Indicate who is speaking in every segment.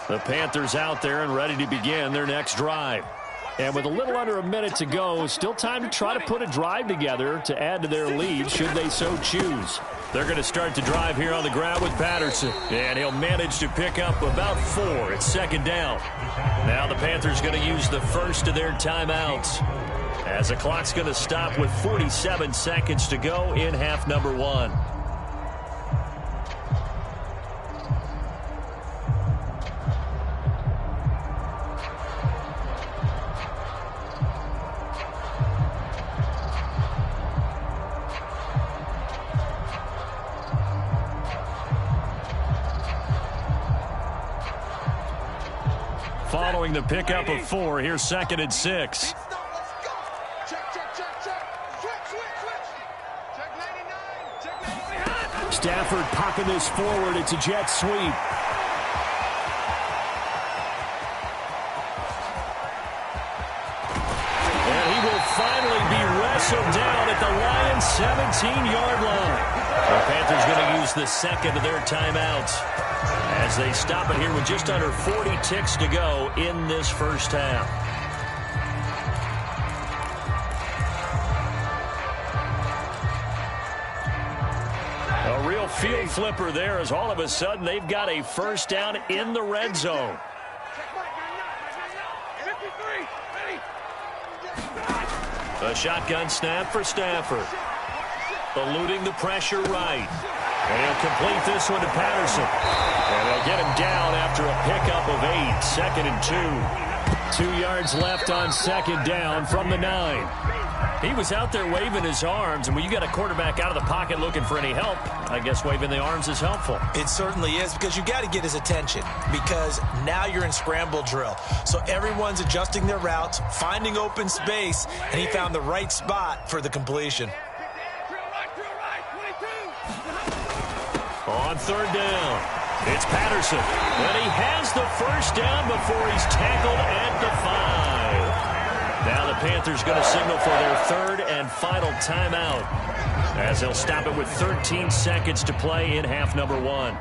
Speaker 1: The Panthers out there and ready to begin their next drive. And with a little under a minute to go, still time to try to put a drive together to add to their lead should they so choose. They're going to start the drive here on the ground with Patterson. And he'll manage to pick up about 4. It's second down. Now the Panthers going to use the first of their timeouts, as the clock's going to stop with 47 seconds to go in half number 1. Following the pickup of 4, here's second and 6. Stafford popping this forward. It's a jet sweep. And he will finally be wrestled down at the Lions' 17-yard line. The Panthers going to use the second of their timeouts as they stop it here with just under 40 ticks to go in this first half. A real field flipper there, as all of a sudden they've got a first down in the red zone. A shotgun snap for Stafford. Eluding the pressure right. And he'll complete this one to Patterson. And they'll get him down after a pickup of 8. Second and 2. 2 yards left on second down from the 9. He was out there waving his arms, and when you got a quarterback out of the pocket looking for any help, I guess waving the arms is helpful. It certainly is, because you got to get his attention, because now you're in scramble drill. So everyone's adjusting their routes, finding open space, and he found the right spot for the completion. On third down, it's Patterson. And he has the first down before he's tackled at the 5. Now the Panthers going to signal for their third and final timeout, as they'll stop it with 13 seconds to play in half number 1.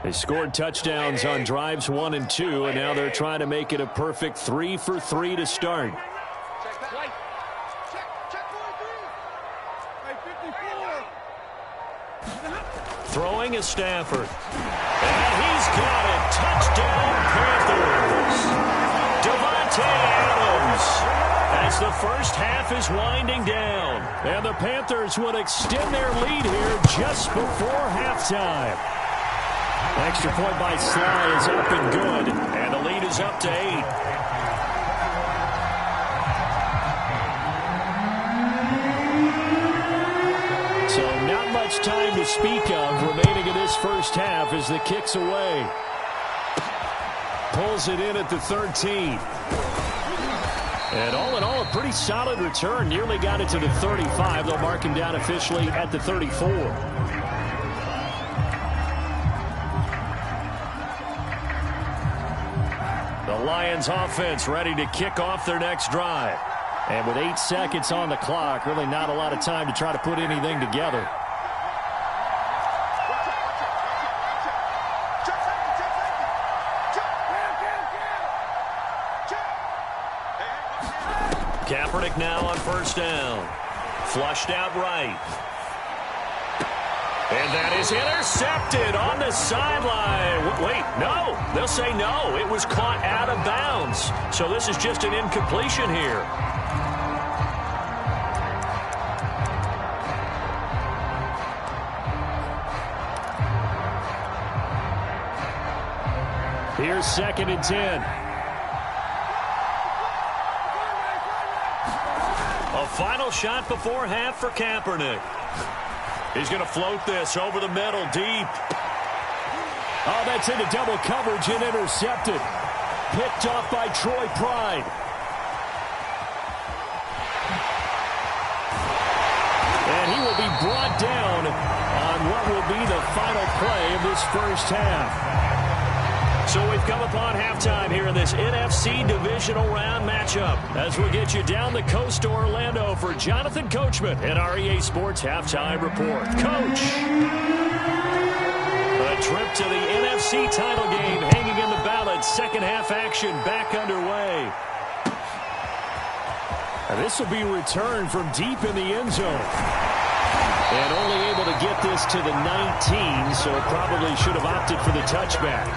Speaker 1: They scored touchdowns on drives 1 and 2, and now they're trying to make it a perfect 3 for 3 to start. Throwing is Stafford. And he's got it. Touchdown, Panthers. Devontae Adams, as the first half is winding down. And the Panthers would extend their lead here just before halftime. Extra point by Sly is up and good, and the lead is up to 8. So not much time to speak of remaining in this first half as the kick's away. Pulls it in at the 13. And all in all, a pretty solid return. Nearly got it to the 35. They'll mark him down officially at the 34. The Lions offense ready to kick off their next drive. And with 8 seconds on the clock, really not a lot of time to try to put anything together. Kaepernick now on first down. Flushed out right. And that is intercepted on the sideline. Wait, no. They'll say no. It was caught out of bounds. So this is just an incompletion here. Here's second and 10. A final shot before half for Kaepernick. He's going to float this over the middle, deep. Oh, that's into double coverage and intercepted. Picked off by Troy Pride. And he will be brought down on what will be the final play of this first half. So we've come upon halftime here in this NFC divisional round matchup as we get you down the coast to Orlando for Jonathan Coachman at our EA Sports Halftime Report. Coach, a trip to the NFC title game hanging in the balance. Second half action back underway. And this will be returned from deep in the end zone. And only able to get this to the 19, so probably should have opted for the touchback.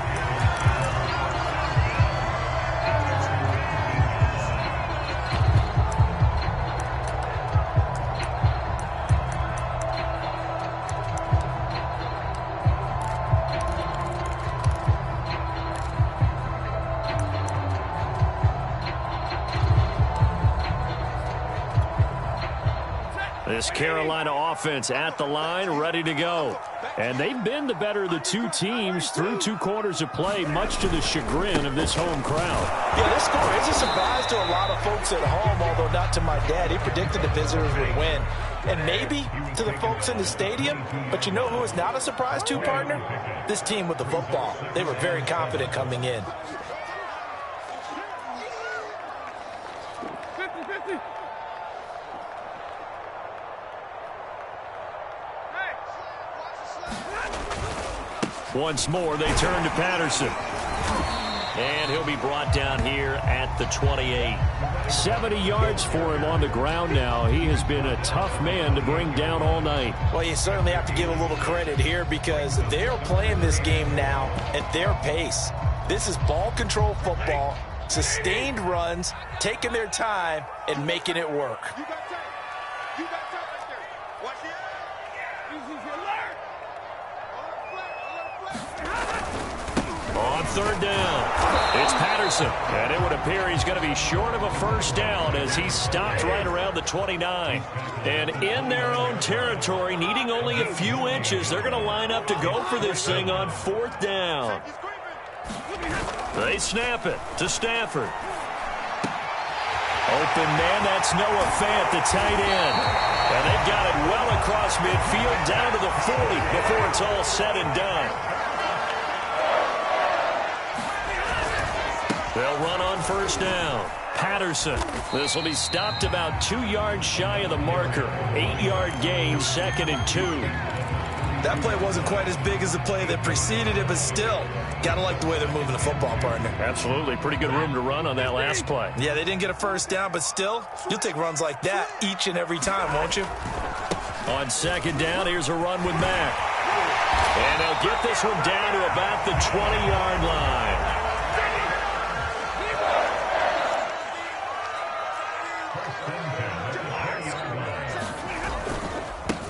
Speaker 1: This Carolina offense at the line, ready to go. And they've been the better of the two teams through 2 quarters of play, much to the chagrin of this home crowd.
Speaker 2: Yeah, this score is a surprise to a lot of folks at home, although not to my dad. He predicted the visitors would win. And maybe to the folks in the stadium, but you know who is not a surprise to, partner? This team with the football. They were very confident coming in.
Speaker 3: 50-50.
Speaker 1: Once more, they turn to Patterson. And he'll be brought down here at the 28. 70 yards for him on the ground now. He has been a tough man to bring down all night.
Speaker 2: Well, you certainly have to give a little credit here because they're playing this game now at their pace. This is ball control football, sustained runs, taking their time, and making it work.
Speaker 3: You got time. You got time right there. Watch it. Easy, alert.
Speaker 1: On third down, it's Patterson. And it would appear he's going to be short of a first down as he stopped right around the 29. And in their own territory, needing only a few inches, they're going to line up to go for this thing on fourth down. They snap it to Stafford. Open man, that's Noah Fant, the tight end. And they've got it well across midfield down to the 40 before it's all said and done. They'll run on first down. Patterson. This will be stopped about 2 yards shy of the marker. 8-yard gain, 2nd and 2.
Speaker 2: That play wasn't quite as big as the play that preceded it, but still, got to like the way they're moving the football, partner.
Speaker 1: Absolutely. Pretty good room to run on that last play.
Speaker 2: Yeah, they didn't get a first down, but still, you'll take runs like that each and every time, won't you?
Speaker 1: On second down, here's a run with Mack. And they'll get this one down to about the 20-yard line.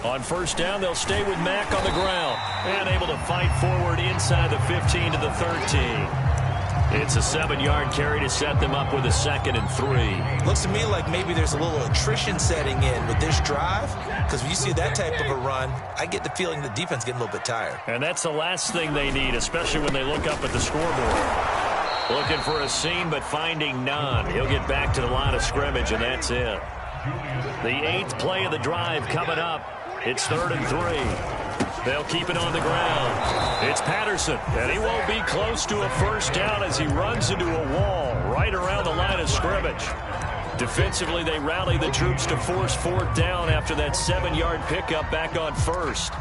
Speaker 1: On first down, they'll stay with Mack on the ground and able to fight forward inside the 15 to the 13. It's a 7-yard carry to set them up with a 2nd and 3.
Speaker 2: Looks to me like maybe there's a little attrition setting in with this drive, because when you see that type of a run, I get the feeling the defense getting a little bit tired.
Speaker 1: And that's the last thing they need, especially when they look up at the scoreboard. Looking for a seam, but finding none. He'll get back to the line of scrimmage, and that's it. The 8th play of the drive coming up. It's 3rd and 3. They'll keep it on the ground. It's Patterson, and he won't be close to a first down as he runs into a wall right around the line of scrimmage. Defensively, they rally the troops to force fourth down after that 7-yard pickup back on first.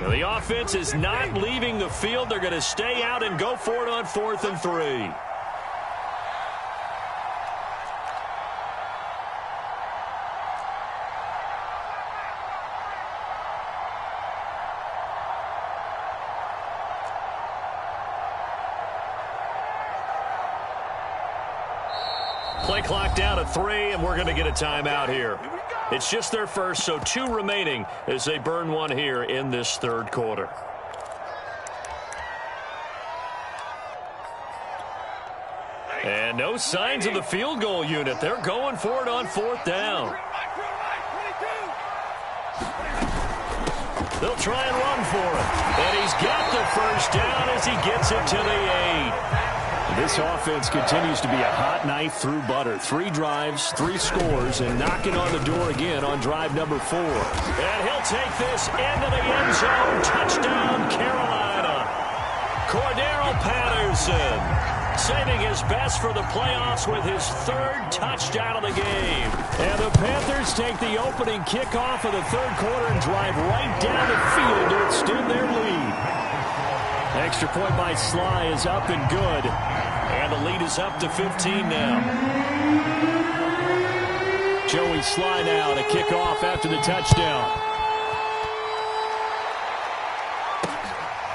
Speaker 1: The offense is not leaving the field. They're going to stay out and go for it on 4th and 3. Play clock down to 3, and we're going to get a timeout here. It's just their first, so 2 remaining as they burn one here in this 3rd quarter. And no signs of the field goal unit. They're going for it on 4th down. They'll try and run for it. And he's got the first down as he gets it to the 8. This offense continues to be a hot knife through butter. 3 drives, 3 scores, and knocking on the door again on drive number 4. And he'll take this into the end zone. Touchdown, Carolina. Cordero Patterson saving his best for the playoffs with his 3rd touchdown of the game. And the Panthers take the opening kickoff of the 3rd quarter and drive right down the field to extend their lead. Extra point by Sly is up and good. And the lead is up to 15 now. Joey Sly now to kick off after the touchdown.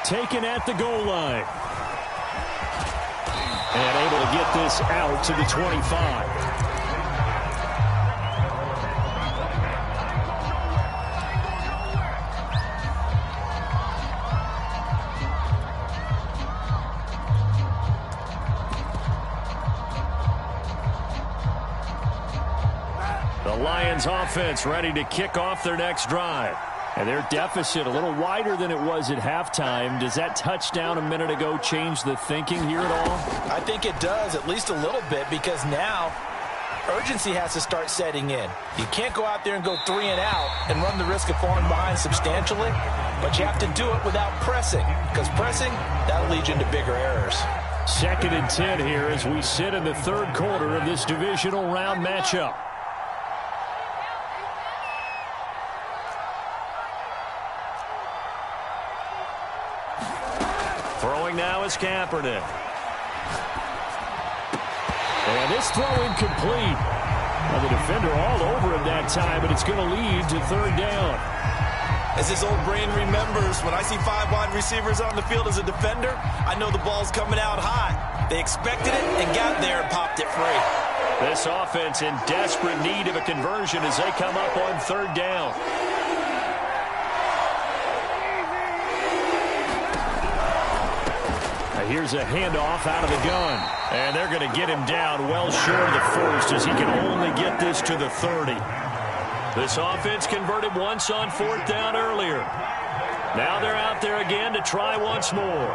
Speaker 1: Taken at the goal line. And able to get this out to the 25. The Lions offense ready to kick off their next drive. And their deficit a little wider than it was at halftime. Does that touchdown a minute ago change the thinking here at all?
Speaker 2: I think it does, at least a little bit, because now urgency has to start setting in. You can't go out there and go 3 and out and run the risk of falling behind substantially, but you have to do it without pressing, because pressing, that'll lead you into bigger errors.
Speaker 1: 2nd and 10 here as we sit in the 3rd quarter of this divisional round matchup. Throwing now is Kaepernick. And this throw incomplete. Well, the defender all over him that time, but it's going to lead to 3rd down.
Speaker 4: As his old brain remembers, when I see 5 wide receivers on the field as a defender, I know the ball's coming out hot. They expected it and got there and popped it free.
Speaker 1: This offense in desperate need of a conversion as they come up on 3rd down. Here's a handoff out of the gun. And they're going to get him down well short of the 1st as he can only get this to the 30. This offense converted once on 4th down earlier. Now they're out there again to try once more.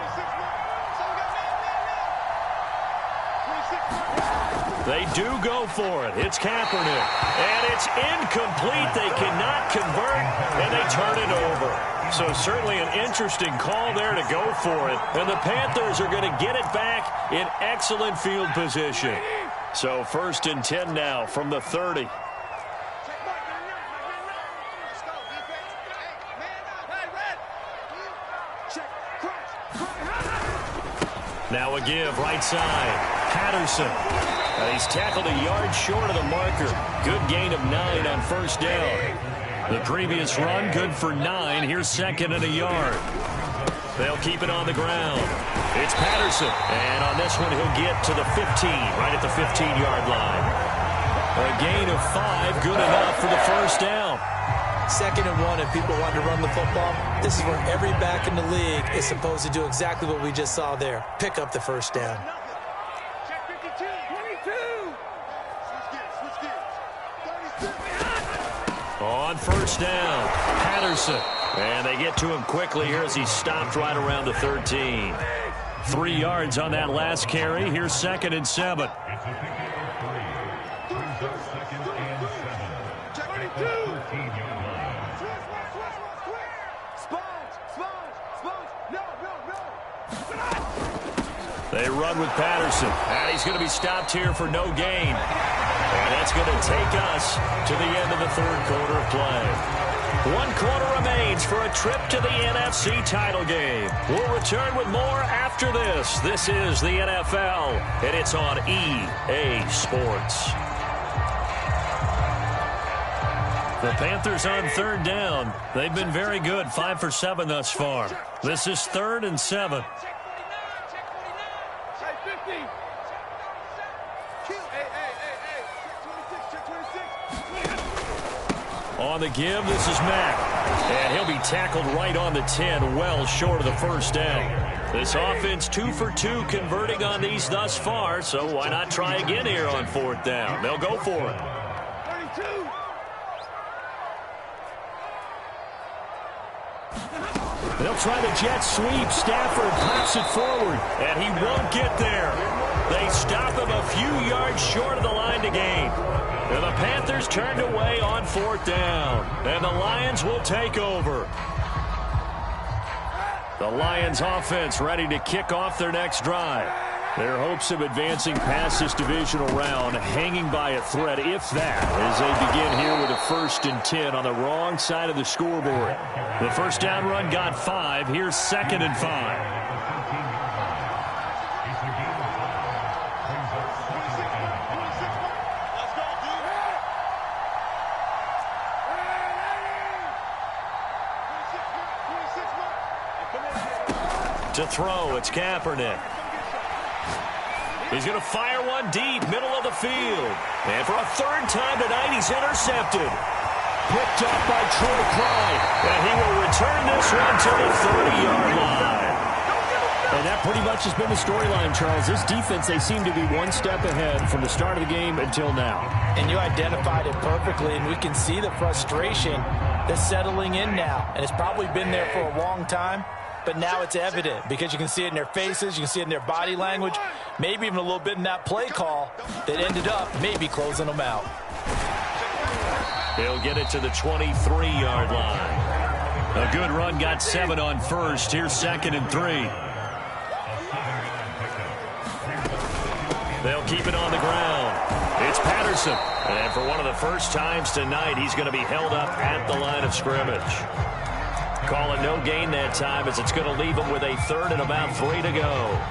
Speaker 1: They do go for it. It's Kaepernick. And it's incomplete. They cannot convert, and they turn it over. So certainly an interesting call there to go for it. And the Panthers are going to get it back in excellent field position. So 1st and 10 now from the 30. Now a give right side. Patterson. He's tackled a yard short of the marker. Good gain of 9 on 1st down. The previous run, good for 9. Here's 2nd and a yard. They'll keep it on the ground. It's Patterson. And on this one, he'll get to the 15, right at the 15-yard line. A gain of 5, good enough for the 1st down.
Speaker 2: 2nd and 1, if people want to run the football, this is where every back in the league is supposed to do exactly what we just saw there. Pick up the 1st down.
Speaker 1: On 1st down, Patterson. And they get to him quickly here as he stopped right around the 13. 3 yards on that last carry. Here's 2nd and 7. They run with Patterson. And he's going to be stopped here for no gain. And that's going to take us to the end of the 3rd quarter of play. 1 quarter remains for a trip to the NFC title game. We'll return with more after this. This is the NFL, and it's on EA Sports. The Panthers on 3rd down. They've been very good, 5 for 7 thus far. This is 3rd and 7. On the give, this is Mack. And he'll be tackled right on the 10, well short of the 1st down. This offense 2 for 2 converting on these thus far, so why not try again here on 4th down? They'll go for it. 32. They'll try the jet sweep. Stafford pops it forward, and he won't get there. They stop him a few yards short of the line to gain. And the Panthers turned away on 4th down. And the Lions will take over. The Lions offense ready to kick off their next drive. Their hopes of advancing past this divisional round hanging by a thread, if that, as they begin here with a 1st and 10 on the wrong side of the scoreboard. The first down run got 5. Here's 2nd and 5. To throw, it's Kaepernick. He's going to fire one deep, middle of the field. And for a 3rd time tonight, he's intercepted. Picked up by Troy Pride. And he will return this one to the 30-yard line. And that pretty much has been the storyline, Charles. This defense, they seem to be one step ahead from the start of the game until now. And you identified it perfectly, and we can see the frustration that's settling in now. And it's probably been there for a long time. But now it's evident because you can see it in their faces, you can see it in their body language, maybe even a little bit in that play call that ended up maybe closing them out. They'll get it to the 23-yard line. A good run got 7 on 1st. Here's 2nd and 3. They'll keep it on the ground. It's Patterson. And for one of the first times tonight, he's going to be held up at the line of scrimmage. Call it no gain that time as it's going to leave him with a 3rd and about 3 to go.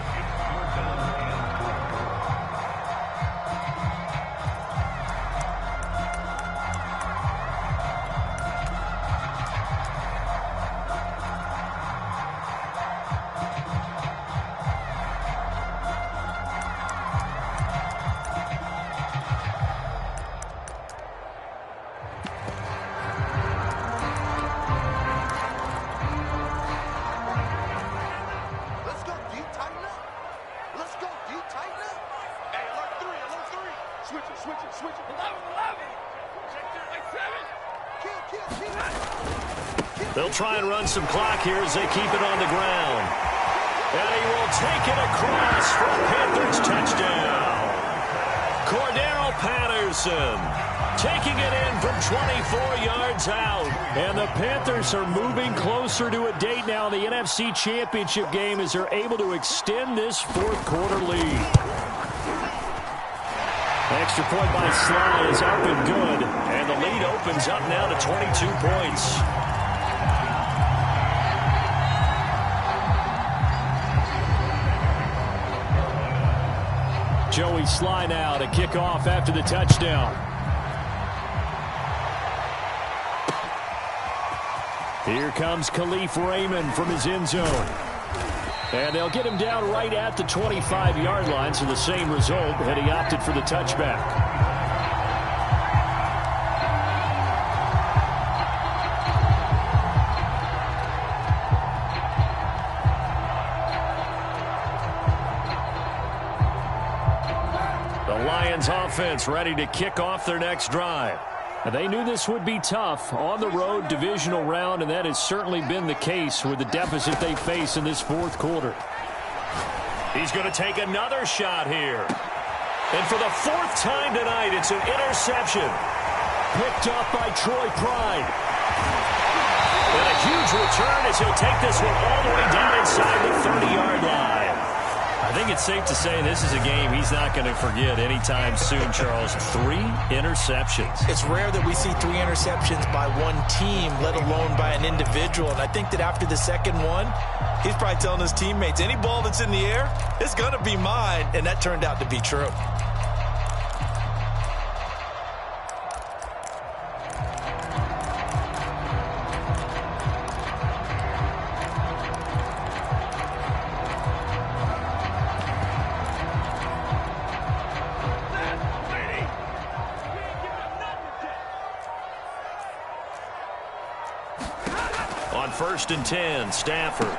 Speaker 1: They'll try and run some clock here as they keep it on the ground. And he will take it across for a Panthers touchdown. Cordero Patterson taking it in from 24 yards out. And the Panthers are moving closer to a date now in the NFC Championship game as they're able to extend this 4th quarter lead. Extra point by Sly is up and good. And the lead opens up now to 22 points. Joey Sly now to kick off after the touchdown. Here comes Khalif Raymond from his end zone. And they'll get him down right at the 25-yard line, so the same result had he opted for the touchback. Offense ready to kick off their next drive. And they knew this would be tough on the road divisional round, and that has certainly been the case with the deficit they face in this 4th quarter. He's going to take another shot here. And for the 4th time tonight, it's an interception. Picked up by Troy Pride. And a huge return as he'll take this one all the way down inside the 30-yard line. I think it's safe to say this is a game he's not going to forget anytime soon, Charles. 3 interceptions. It's rare that we see 3 interceptions by one team, let alone by an individual. And I think that after the second one, he's probably telling his teammates, any ball that's in the air, it's going to be mine. And that turned out to be true. On 1st and 10, Stafford.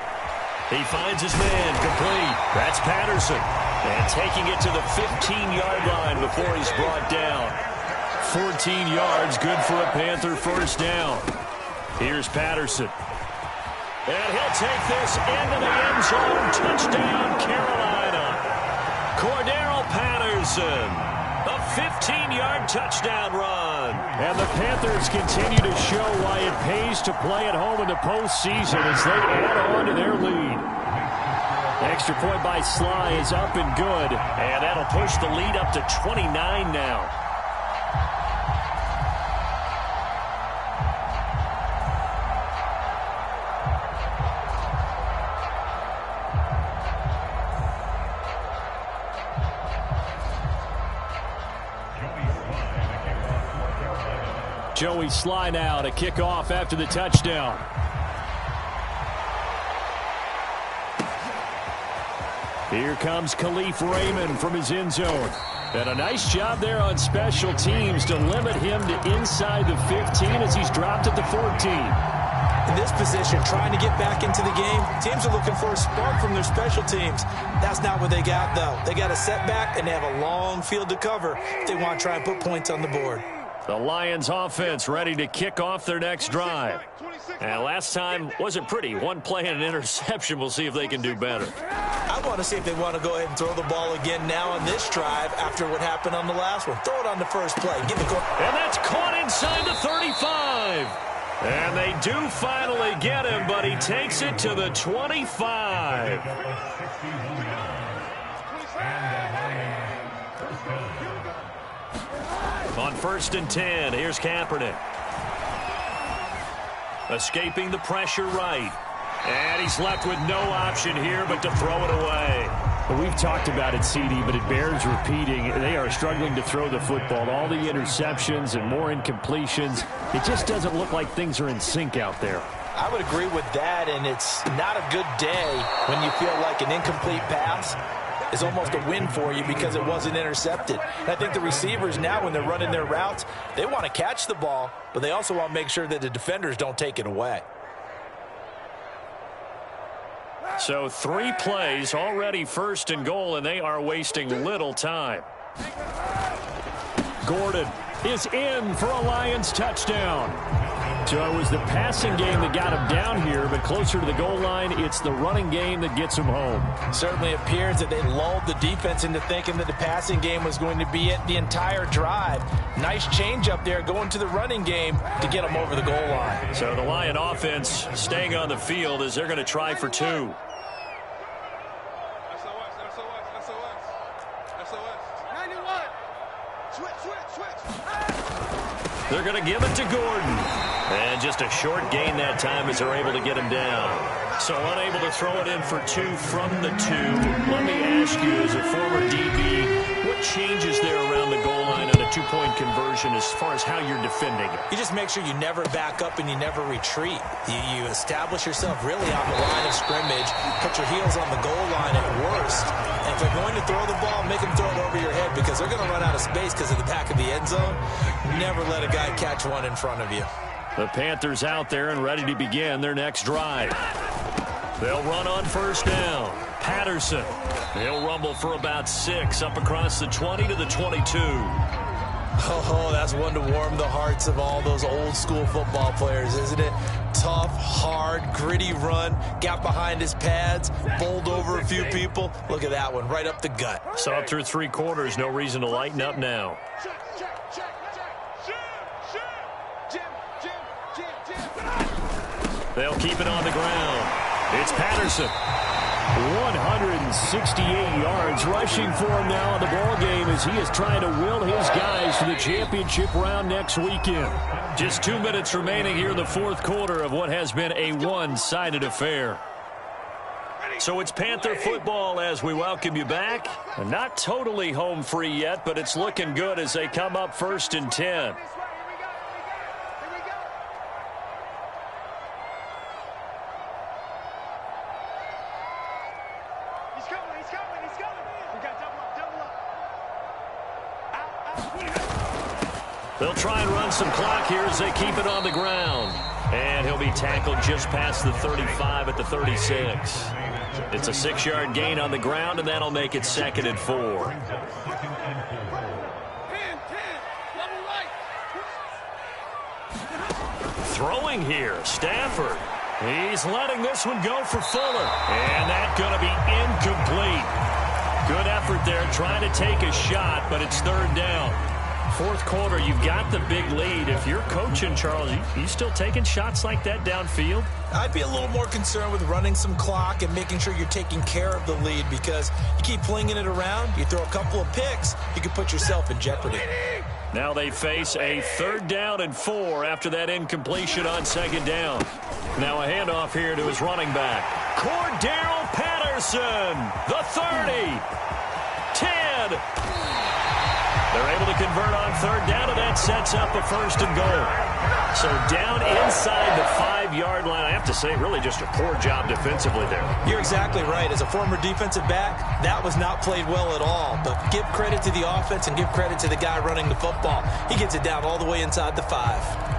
Speaker 1: He finds his man complete. That's Patterson. And taking it to the 15-yard line before he's brought down. 14 yards, good for a Panther first down. Here's Patterson. And he'll take this into the end zone. Touchdown, Carolina. Cordero Patterson. A 15-yard touchdown run.
Speaker 5: And the Panthers continue to show why it pays to play at home in the postseason as they add on to their lead. Extra point by Sly is up and good.
Speaker 1: And that'll push the lead up to 29 now.
Speaker 5: Joey Sly now to kick off after the touchdown. Here comes Khalif Raymond from his end zone. And a nice job there on special teams to limit him to inside the 15 as he's dropped at the 14.
Speaker 2: In this position, trying to get back into the game, teams are looking for a spark from their special teams. That's not what they got, though. They got a setback, and they have a long field to cover if they want to try and put points on the board.
Speaker 1: The Lions offense ready to kick off their next drive. And last time wasn't pretty. One play and an interception. We'll see if they can do better.
Speaker 2: I want to see if they want to go ahead and throw the ball again now on this drive after what happened on the last one. Throw it on the first play. Get the goal.
Speaker 1: And that's caught inside the 35. And they do finally get him, but he takes it to the 25. On 1st and 10, here's Kaepernick. Escaping the pressure right. And he's left with no option here but to throw it away.
Speaker 5: Well, we've talked about it, CD, but it bears repeating. They are struggling to throw the football. All the interceptions and more incompletions. It just doesn't look like things are in sync out there.
Speaker 2: I would agree with that, and it's not a good day when you feel like an incomplete pass is almost a win for you because it wasn't intercepted. And I think the receivers now, when they're running their routes, they want to catch the ball, but they also want to make sure that the defenders don't take it away.
Speaker 1: So 3 plays, already 1st and goal, and they are wasting little time.
Speaker 5: Gordon is in for a Lions touchdown. So it was the passing game that got him down here, but closer to the goal line, it's the running game that gets him home.
Speaker 2: Certainly appears that they lulled the defense into thinking that the passing game was going to be it the entire drive. Nice change up there going to the running game to get them over the goal line.
Speaker 1: So the Lion offense staying on the field as they're going to try for 2. They're going to give it to Gordon. And just a short gain that time as they're able to get him down. So unable to throw it in for 2 from the 2. Let me ask you, as a former DB, what changes there around the goal line on a 2-point conversion as far as how you're defending it?
Speaker 2: You just make sure you never back up and you never retreat. You establish yourself really on the line of scrimmage, put your heels on the goal line at worst. And if they're going to throw the ball, make them throw it over your head because they're going to run out of space because of the back of the end zone. Never let a guy catch one in front of you.
Speaker 1: The Panthers out there and ready to begin their next drive. They'll run on 1st down. Patterson. He'll rumble for about 6 up across the 20 to the 22.
Speaker 2: Oh, that's one to warm the hearts of all those old school football players, isn't it? Tough, hard, gritty run. Got behind his pads, bowled over a few people. Look at that one, right up the gut.
Speaker 1: So through 3 quarters, no reason to lighten up now. They'll keep it on the ground. It's Patterson.
Speaker 5: 168 yards rushing for him now in the ball game as he is trying to will his guys to the championship round next weekend.
Speaker 1: Just 2 minutes remaining here in the 4th quarter of what has been a one-sided affair. So it's Panther football as we welcome you back. Not totally home free yet, but it's looking good as they come up 1st and 10. They'll try and run some clock here as they keep it on the ground. And he'll be tackled just past the 35 at the 36. It's a 6-yard gain on the ground, and that'll make it 2nd and 4. Throwing here, Stafford. He's letting this one go for Fuller. And that's going to be incomplete.
Speaker 5: Good effort there trying to take a shot, but it's third down. Fourth quarter, you've got the big lead. If you're coaching, Charles, you still taking shots like that downfield?
Speaker 2: I'd be a little more concerned with running some clock and making sure you're taking care of the lead, because you keep flinging it around, you throw a couple of picks, you could put yourself in jeopardy.
Speaker 5: Now they face a 3rd down and 4 after that incompletion on 2nd down. Now a handoff here to his running back. Cordero Patterson, the 30, 10. They're able to convert on 3rd down, and that sets up a 1st and goal. So down inside the 5-yard line. I have to say, really just a poor job defensively there.
Speaker 2: You're exactly right. As a former defensive back, that was not played well at all. But give credit to the offense and give credit to the guy running the football. He gets it down all the way inside the 5.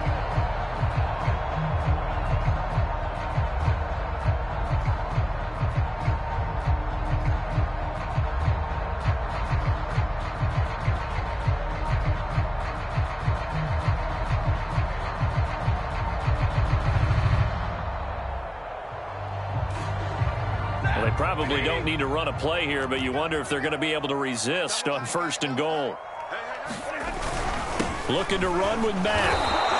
Speaker 5: Probably don't need to run a play here, but you wonder if they're going to be able to resist on 1st and goal. Looking to run with Matt.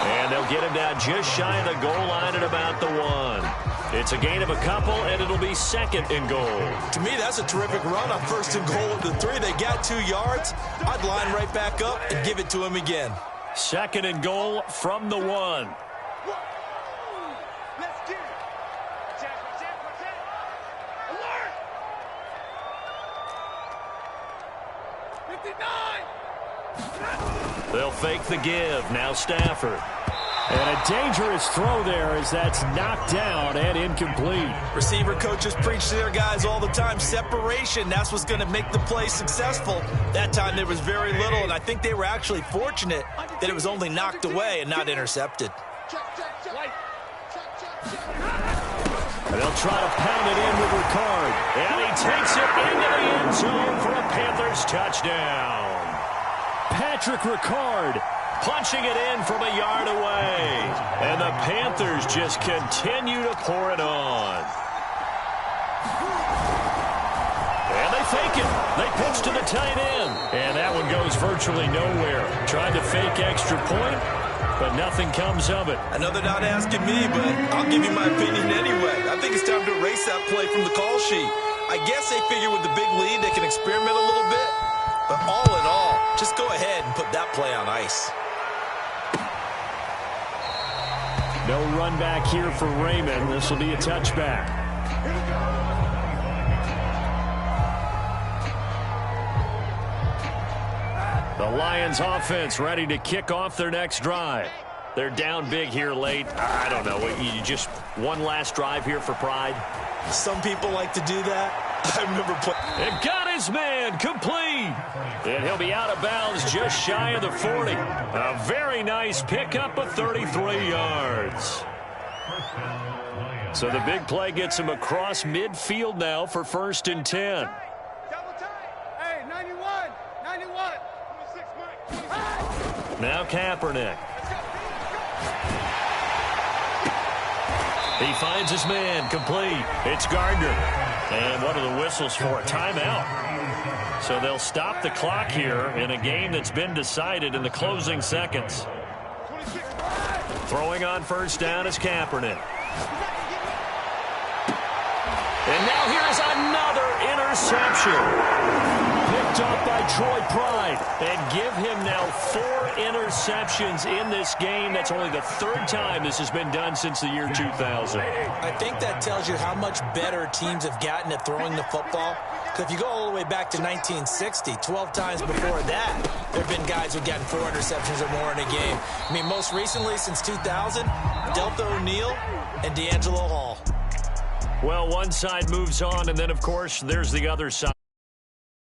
Speaker 5: And they'll get him down just shy of the goal line at about the 1. It's a gain of a couple, and it'll be 2nd and goal.
Speaker 2: To me, that's a terrific run on 1st and goal at the 3. They got 2 yards. I'd line right back up and give it to him again.
Speaker 5: 2nd and goal from the 1. They'll fake the give. Now Stafford. And a dangerous throw there as that's knocked down and incomplete.
Speaker 2: Receiver coaches preach to their guys all the time. Separation, that's what's going to make the play successful. That time there was very little, and I think they were actually fortunate that it was only knocked away and not intercepted.
Speaker 5: And they'll try to pound it in with Ricard. And he takes it into the end zone for a Panthers touchdown. Patrick Ricard punching it in from a yard away. And the Panthers just continue to pour it on. And they fake it. They pitch to the tight end. And that one goes virtually nowhere. Tried to fake extra point, but nothing comes of it.
Speaker 2: I know they're not asking me, but I'll give you my opinion anyway. I think it's time to erase that play from the call sheet. I guess they figure with the big lead they can experiment a little bit. But all in all, just go ahead and put that play on ice.
Speaker 5: No run back here for Raymond. This will be a touchback. The Lions offense ready to kick off their next drive. They're down big here late. I don't know. You just one last drive here for pride?
Speaker 2: Some people like to do that. I remember playing.
Speaker 5: It got his man complete. And he'll be out of bounds just shy of the 40. A very nice pickup of 33 yards. So the big play gets him across midfield now for 1st and 10.
Speaker 3: Hey, 91.
Speaker 5: Now Kaepernick. He finds his man complete. It's Gardner. And what are the whistles for? A timeout. So they'll stop the clock here in a game that's been decided in the closing seconds. Throwing on 1st down is Kaepernick. And now here's another interception. Picked up by Troy Pride. And give him now 4 interceptions in this game. That's only the 3rd time this has been done since the year 2000.
Speaker 2: I think that tells you how much better teams have gotten at throwing the football. Because if you go all the way back to 1960, 12 times before that, there have been guys who've gotten 4 interceptions or more in a game. I mean, most recently, since 2000, Delta O'Neal and D'Angelo Hall.
Speaker 5: Well, one side moves on, and then, of course, there's the other side.